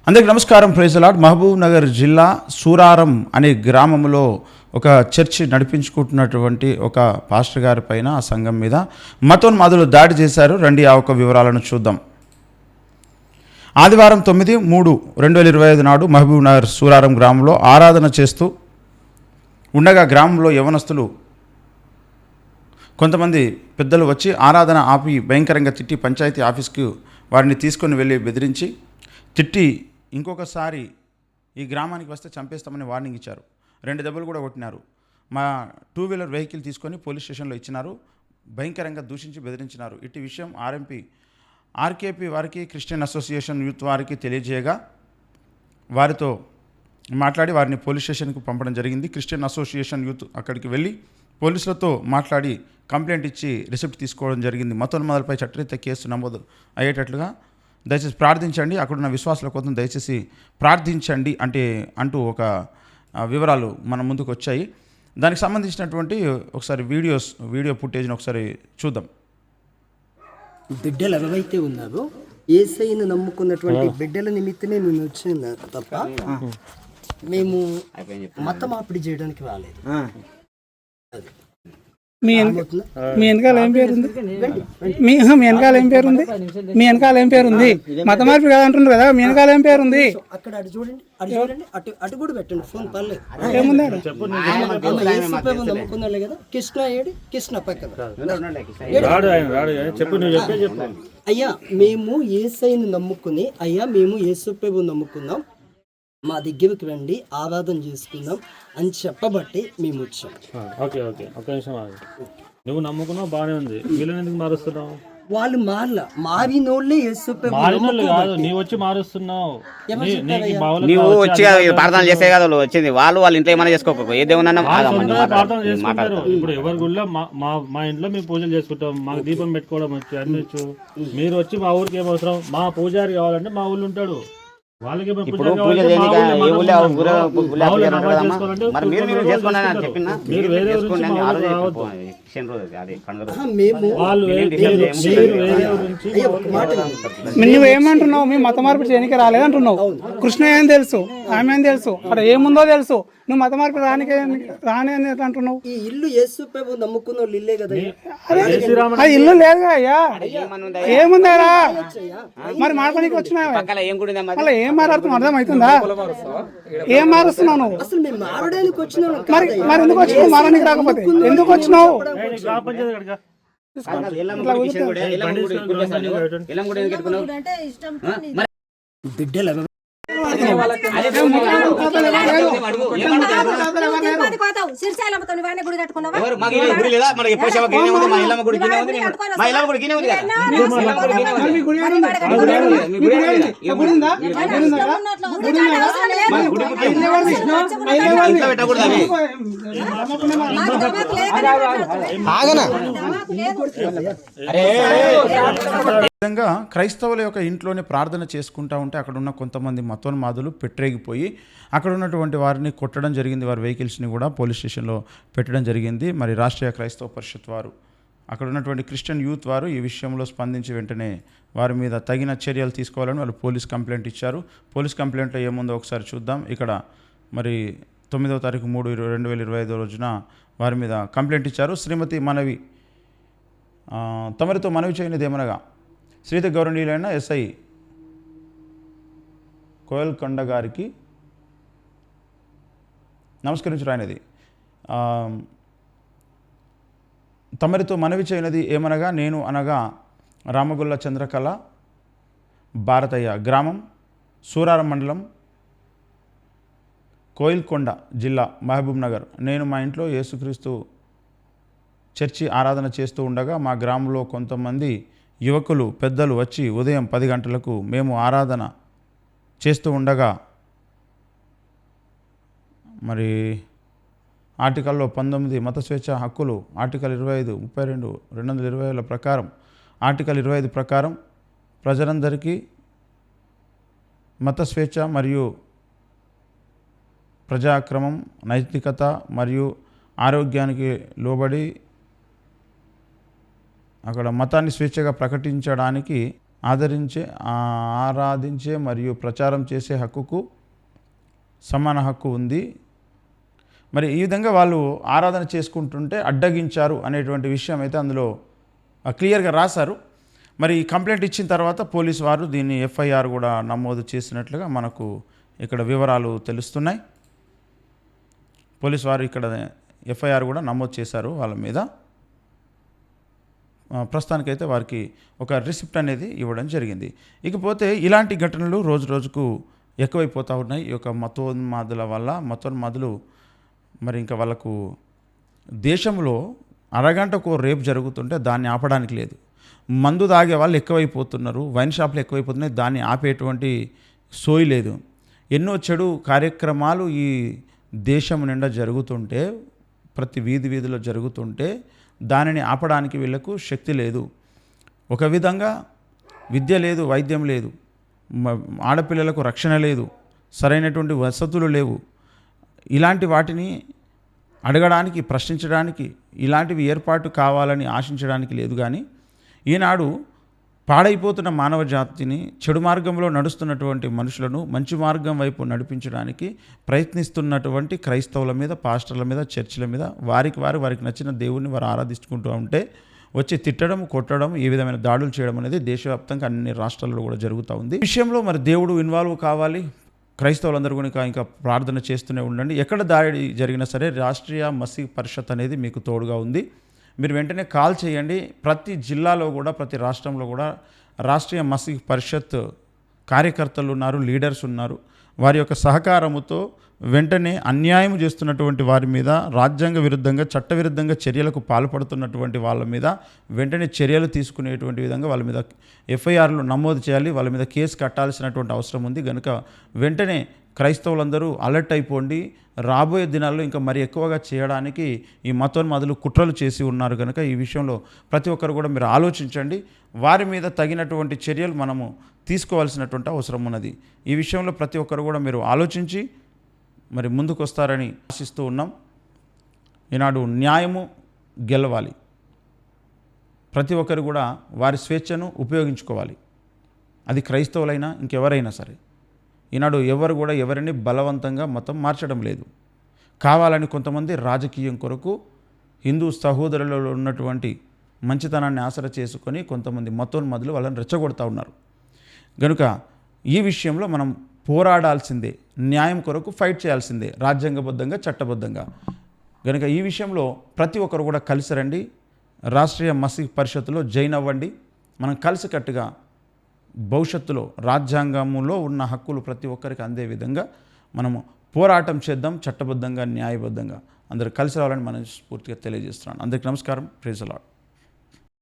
అందరికీ నమస్కారం. Praise the Lord. Mahbubnagar జిల్లా సూరారం అనే గ్రామంలో ఒక చర్చి నడిపించుకుంటున్నటువంటి ఒక పాస్టర్ గారి పైన ఆ సంఘం మీద మతోన్మాదులు దాడి చేశారు. రండి ఆ ఒక వివరాలను చూద్దాం. ఆదివారం 9/3/2025 నాడు మహబూబ్ నగర్ సూరారం గ్రామంలో ఆరాధన చేస్తూ ఉండగా గ్రామంలో యవనస్తులు కొంతమంది పెద్దలు వచ్చి ఆరాధన ఆపి భయంకరంగా తిట్టి పంచాయతీ ఆఫీస్కి వారిని తీసుకొని వెళ్ళి బెదిరించి తిట్టి ఇంకొకసారి ఈ గ్రామానికి వస్తే చంపేస్తామని వార్నింగ్ ఇచ్చారు. 2 దెబ్బలు కూడా కొట్టినారు. మా 2 వీలర్ వెహికల్ తీసుకొని పోలీస్ స్టేషన్లో ఇచ్చినారు. భయంకరంగా దూషించి బెదిరించినారు. ఇటు విషయం ఆర్కేపీ వారికి క్రిస్టియన్ అసోసియేషన్ యూత్ వారికి తెలియజేయగా వారితో మాట్లాడి వారిని పోలీస్ స్టేషన్కు పంపడం జరిగింది. క్రిస్టియన్ అసోసియేషన్ యూత్ అక్కడికి వెళ్ళి పోలీసులతో మాట్లాడి కంప్లైంట్ ఇచ్చి రిసిప్ట్ తీసుకోవడం జరిగింది. మతోన్మాదులపై చట్టరీత్యా కేసు నమోదు అయ్యేటట్లుగా దయచేసి ప్రార్థించండి, అక్కడున్న విశ్వాసుల కోసం దయచేసి ప్రార్థించండి అంటూ ఒక వివరాలు మన ముందుకు వచ్చాయి. దానికి సంబంధించినటువంటి ఒకసారి వీడియో ఫుటేజ్ని ఒకసారి చూద్దాం. బిడ్డలు ఎవరైతే ఉన్నారో యేసయ్యను నమ్ముకున్నటువంటి బిడ్డల నిమిత్తమే మేము వచ్చిన తప్ప మేము మత మార్పిడి చేయడానికి రాలేదు. మీ వెనకాల ఏం పేరుంది? మీ వెనకాల ఏం పేరుంది? మీ వెనకాల ఏం పేరుంది? మత మార్పిడి కాదంటున్నారు కదా, మీ వెనకాల ఏం పేరుంది? అక్కడ అటు చూడండి, అటు కూడా పెట్టండి. ఫోన్ పర్లేదు. ఏముంది? నమ్ముకున్నాలే కదా. కృష్ణ పక్కన అయ్యా మేము యేసయ్యను నమ్ముకుని మేము యేసుప్రభుని నమ్ముకున్నాం, మా దగ్గరికి రండి ఆరాధన చేసుకుందాం అని చెప్పబట్టి మేము వచ్చాం. ఓకే ఒక నిమిషం ఆగు. నువ్వు నమ్ముకున్నావు బాగానే ఉంది, వీళ్ళని ఎందుకు మారుస్తున్నావు? వాళ్ళు మారినోళ్ళే మారినోళ్ళు కాదు, నీవు వచ్చి మారుస్తున్నావు. నీవు వచ్చి ప్రార్థన చేసే కదా వచ్చింది. వాళ్ళ ఇంట్లో ఏమైనా చేసుకోకపో ఏదేమన్నా ప్రార్థన చేసుకుంటారు. ఇప్పుడు ఎవరి గుళ్ళో మా ఇంట్లో మేము పూజలు చేసుకుంటాం, మాకు దీపం పెట్టుకోవడం వచ్చి అన్ని వచ్చు. మీరు వచ్చి మా ఊరికి ఏం అవసరం? మా పూజారి కావాలంటే మా ఊళ్ళు ఉంటాడు. వాళ్ళకి నువ్వేమంటున్నావు? మీ మత మార్పిడి చేయడానికి రాలేదంటున్నావు. కృష్ణ ఏం తెలుసు, ఆమె ఏం తెలుసు, అక్కడ ఏముందో తెలుసు. నువ్వు మత మార్పిడి రాని అంటున్నావు. ఈ ఇల్లు యేసు ప్రభు నమ్ముకున్న వాళ్ళు ఇల్లే కదా. అది ఇల్లు లేదుగా అయ్యా, ఏముందారా? మరి మార్పడానికి వచ్చినా మళ్ళీ ఏం మాట్లాడుతున్నావు? అర్థం అవుతుందా? ఏం మారుస్తున్నావు నువ్వు? అసలు మేము మారడానికి వచ్చినాం. మరి ఎందుకు వచ్చినావు? మారడానికి రాకపోతే ఎందుకు వచ్చినావు? బిడ్డలు విధంగా క్రైస్తవుల యొక్క ఇంట్లోనే ప్రార్థన చేసుకుంటూ ఉంటే అక్కడ ఉన్న కొంతమంది మతోన్మాదులు పెట్టరేగిపోయి అక్కడ ఉన్నటువంటి వారిని కొట్టడం జరిగింది. వారి వెహికల్స్ని కూడా పోలీస్ స్టేషన్లో పెట్టడం జరిగింది. మరి రాష్ట్రీయ క్రైస్తవ పరిషత్ వారు అక్కడ ఉన్నటువంటి క్రిస్టియన్ యూత్ వారు ఈ విషయంలో స్పందించి వెంటనే వారి మీద తగిన చర్యలు తీసుకోవాలని వాళ్ళు పోలీస్ కంప్లైంట్ ఇచ్చారు. పోలీస్ కంప్లైంట్లో ఏముందో ఒకసారి చూద్దాం. ఇక్కడ మరి 9వ తారీఖు 3/2025 రోజున వారి మీద కంప్లైంట్ ఇచ్చారు. శ్రీమతి మనవి తమరితో మనవి చేయనిదేమనగా శ్రీత గౌరవనీయులైన ఎస్ఐ కోయల్కొండ గారికి నమస్కరించరాయినది. తమరితో మనవి చేయనది ఏమనగా నేను అనగా రామగుల్ల చంద్రకళ భారతయ్య, గ్రామం సూరారం మండలం, కోయిల్కొండ జిల్లా, మహబూబ్ నగర్. నేను మా ఇంట్లో యేసుక్రీస్తు చర్చి ఆరాధన చేస్తూ ఉండగా మా గ్రామంలో కొంతమంది యువకులు పెద్దలు వచ్చి ఉదయం 10 గంటలకు మేము ఆరాధన చేస్తూ ఉండగా మరి ఆర్టికల్లో 19 మత స్వేచ్ఛ హక్కులు, ఆర్టికల్ 25, 32, 220 ప్రకారం, ఆర్టికల్ 25 ప్రకారం ప్రజలందరికీ మత స్వేచ్ఛ మరియు ప్రజాక్రమం, నైతికత మరియు ఆరోగ్యానికి లోబడి అక్కడ మతాన్ని స్వేచ్ఛగా ప్రకటించడానికి ఆరాధించే మరియు ప్రచారం చేసే హక్కుకు సమాన హక్కు ఉంది. మరి ఈ విధంగా వాళ్ళు ఆరాధన చేసుకుంటుంటే అడ్డగించారు అనేటువంటి విషయం అయితే అందులో క్లియర్గా రాశారు. మరి ఈ కంప్లైంట్ ఇచ్చిన తర్వాత పోలీసు వారు దీన్ని ఎఫ్ఐఆర్ కూడా నమోదు చేసినట్లుగా మనకు ఇక్కడ వివరాలు తెలుస్తున్నాయి. పోలీసు వారు ఇక్కడ ఎఫ్ఐఆర్ కూడా నమోదు చేశారు వాళ్ళ మీద. ప్రస్తుతానికైతే వారికి ఒక రిసిప్ట్ అనేది ఇవ్వడం జరిగింది. ఇకపోతే ఇలాంటి ఘటనలు రోజు రోజుకు ఎక్కువైపోతూ ఉన్నాయి. ఈ యొక్క మతోన్మాదుల వల్ల మతోన్మాదులు మరి ఇంకా వాళ్ళకు దేశంలో అరగంటకు రేపు జరుగుతుంటే దాన్ని ఆపడానికి లేదు. మందు తాగే వాళ్ళు ఎక్కువైపోతున్నారు, వైన్ షాపులు ఎక్కువైపోతున్నాయి, దాన్ని ఆపేటువంటి సోయి లేదు. ఎన్నో చెడు కార్యక్రమాలు ఈ దేశం నిండా జరుగుతుంటే, ప్రతి వీధిలో జరుగుతుంటే దానిని ఆపడానికి వీళ్ళకు శక్తి లేదు. ఒక విధంగా విద్య లేదు, వైద్యం లేదు, ఆడపిల్లలకు రక్షణ లేదు, సరైనటువంటి వసతులు లేవు. ఇలాంటి వాటిని అడగడానికి, ప్రశ్నించడానికి, ఇలాంటివి ఏర్పాటు కావాలని ఆశించడానికి లేదు. కానీ ఈనాడు పాడైపోతున్న మానవ జాతిని, చెడు మార్గంలో నడుస్తున్నటువంటి మనుషులను మంచి మార్గం వైపు నడిపించడానికి ప్రయత్నిస్తున్నటువంటి క్రైస్తవుల మీద, పాస్టర్ల మీద, చర్చిల మీద వారికి నచ్చిన దేవుణ్ణి వారు ఆరాధించుకుంటూ ఉంటే వచ్చి తిట్టడం, కొట్టడం, ఈ విధమైన దాడులు చేయడం అనేది దేశవ్యాప్తంగా అన్ని రాష్ట్రాల్లో కూడా జరుగుతూ ఉంది. ఈ విషయంలో మరి దేవుడు ఇన్వాల్వ్ కావాలి. క్రైస్తవులందరూ కూడా ఇంకా ప్రార్థన చేస్తూనే ఉండండి. ఎక్కడ దాడి జరిగినా సరే రాష్ట్రీయ మసీహ్ పరిషత్ అనేది మీకు తోడుగా ఉంది. మీరు వెంటనే కాల్ చేయండి. ప్రతి జిల్లాలో కూడా, ప్రతి రాష్ట్రంలో కూడా రాష్ట్రీయ మసీహ్ పరిషత్ కార్యకర్తలు ఉన్నారు, లీడర్స్ ఉన్నారు. వారి యొక్క సహకారముతో వెంటనే అన్యాయం చేస్తున్నటువంటి వారి మీద, రాజ్యాంగ విరుద్ధంగా, చట్టవిరుద్ధంగా చర్యలకు పాల్పడుతున్నటువంటి వాళ్ళ మీద వెంటనే చర్యలు తీసుకునేటువంటి విధంగా వాళ్ళ మీద ఎఫ్ఐఆర్లు నమోదు చేయాలి. వాళ్ళ మీద కేసు కట్టాల్సినటువంటి అవసరం ఉంది. కనుక వెంటనే క్రైస్తవులందరూ అలర్ట్ అయిపోండి. రాబోయే దినాల్లో ఇంకా మరి ఎక్కువగా చేయడానికి ఈ మతోన్మాదులు కుట్రలు చేసి ఉన్నారు. కనుక ఈ విషయంలో ప్రతి ఒక్కరు కూడా మీరు ఆలోచించండి. వారి మీద తగినటువంటి చర్యలు మనము తీసుకోవాల్సినటువంటి అవసరం ఉన్నది. ఈ విషయంలో ప్రతి ఒక్కరు కూడా మీరు ఆలోచించి మరి ముందుకు వస్తారని ఆశిస్తూ ఉన్నాం. ఈనాడు న్యాయము గెలవాలి. ప్రతి ఒక్కరు కూడా వారి స్వేచ్ఛను ఉపయోగించుకోవాలి. అది క్రైస్తవులైనా ఇంకెవరైనా సరే. ఈనాడు ఎవరు కూడా ఎవరిని బలవంతంగా మతం మార్చడం లేదు. కావాలని కొంతమంది రాజకీయం కొరకు హిందూ సహోదరులలో ఉన్నటువంటి మంచితనాన్ని ఆసరా చేసుకొని కొంతమంది మతోన్మాదులు వాళ్ళని రెచ్చగొడతా ఉన్నారు. కనుక ఈ విషయంలో మనం పోరాడాల్సిందే, న్యాయం కొరకు ఫైట్ చేయాల్సిందే, రాజ్యాంగబద్ధంగా, చట్టబద్ధంగా. కనుక ఈ విషయంలో ప్రతి ఒక్కరు కూడా కలిసి రండి. రాష్ట్రీయ మసీహ్ పరిషత్తులో జాయిన్ అవ్వండి. మనం కలిసికట్టుగా భవిష్యత్తులో రాజ్యాంగంలో ఉన్న హక్కులు ప్రతి ఒక్కరికి అందే విధంగా మనము పోరాటం చేద్దాం, చట్టబద్ధంగా, న్యాయబద్ధంగా. అందరూ కలిసి రావాలని మనం స్ఫూర్తిగా తెలియజేస్తున్నాను. అందరికీ నమస్కారం. Praise the lord.